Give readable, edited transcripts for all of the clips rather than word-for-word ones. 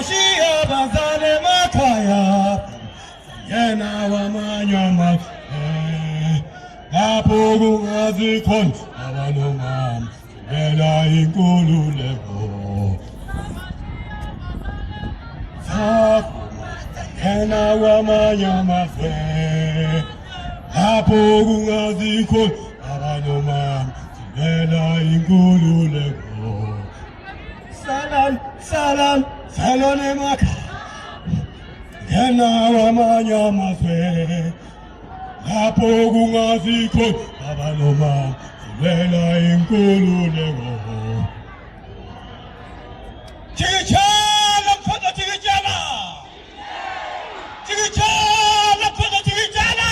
Shia bazale makaya Yena wa manyama Apogu azikon Abanomam Ela inkululeko Yena wa manyama Apogu azikon Abanomam Ela inkululeko Salam, salam, salone maka Yena wa manyama Apogu ngazikon Abanoma Vela inkululeko Chigichala mfata chigichala Chigichala mfata chigichala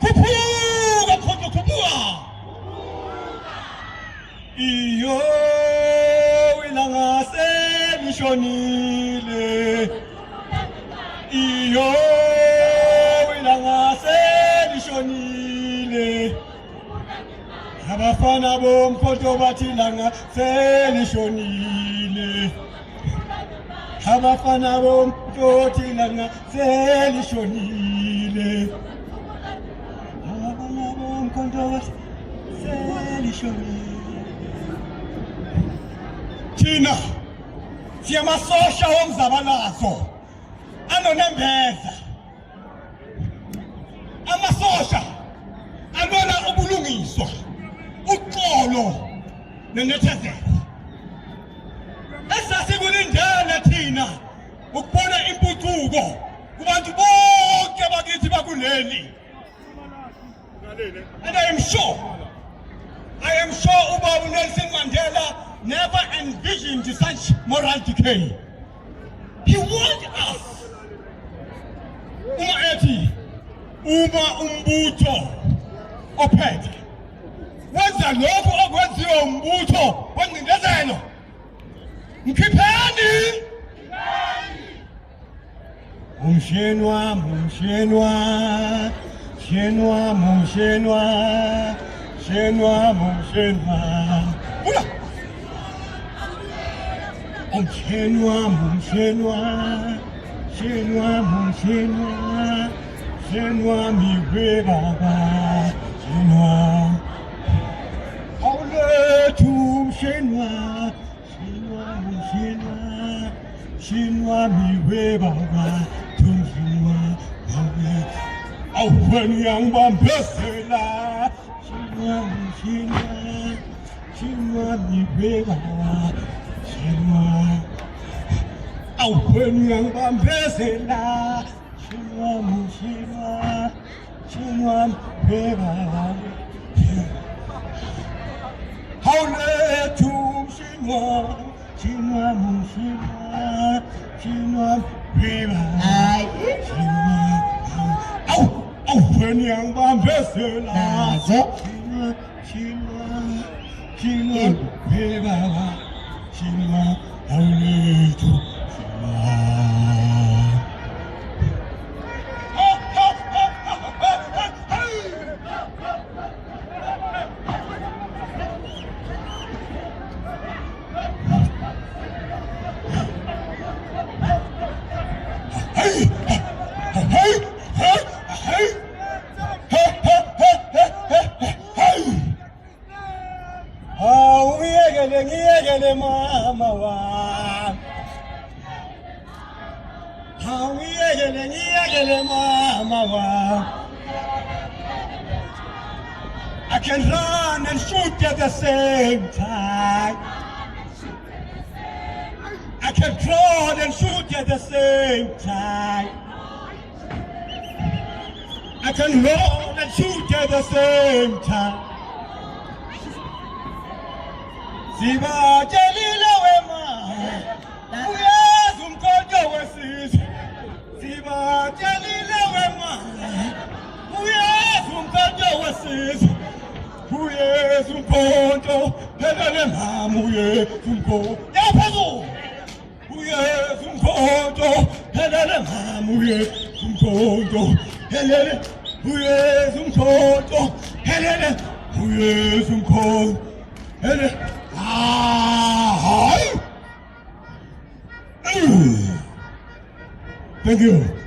Kupuga mfata kupua Iyo ilangase lishonile Iyo ilangase lishonile Abafana bompoto batilanga selishonile Abafana bompoto tilanga selishonile Abafana bompoto selishonile Thina siyamasosha womzabalazo anonembeza amasosha anona ubulungiswa uxolo nenethezelo esasekulindele thina ukubona imputhuko kubantu bonke bakithi bakuleli and I am sure Ubaba Nelson Mandela never envisioned such moral decay. He warned us. Uma umbutho ophethe. Wenza lokho okwenziwa umbutho wengcindezelo. Mkhipheni. Umshenwa. Ula. Shenwa miwe baba, Hauletum Shenwa miwe baba, tum Shenwa, Awen yang bambesela, Shenwa miwe baba, Awen yang bambesela, Shenwa miwe baba. Hauletum Shenwa viva Awen yang bambesela Shenwa viva Hauletum ngiyekele mama wami ngiyekele mama wami I can run and shoot at the same time I can crawl and shoot at the same time I can roll and shoot at the same time Siba jalila wema Uyezu mkojo wesisi Siba jalila wema Uyezu mkojo wesisi Uyezu mkojo Helele mamu uyezu mkojo Yapazu Uyezu mkojo Helele mamu uyezu mkojo Helele Uyezu mkojo Helele Uyezu mkojo Thank you.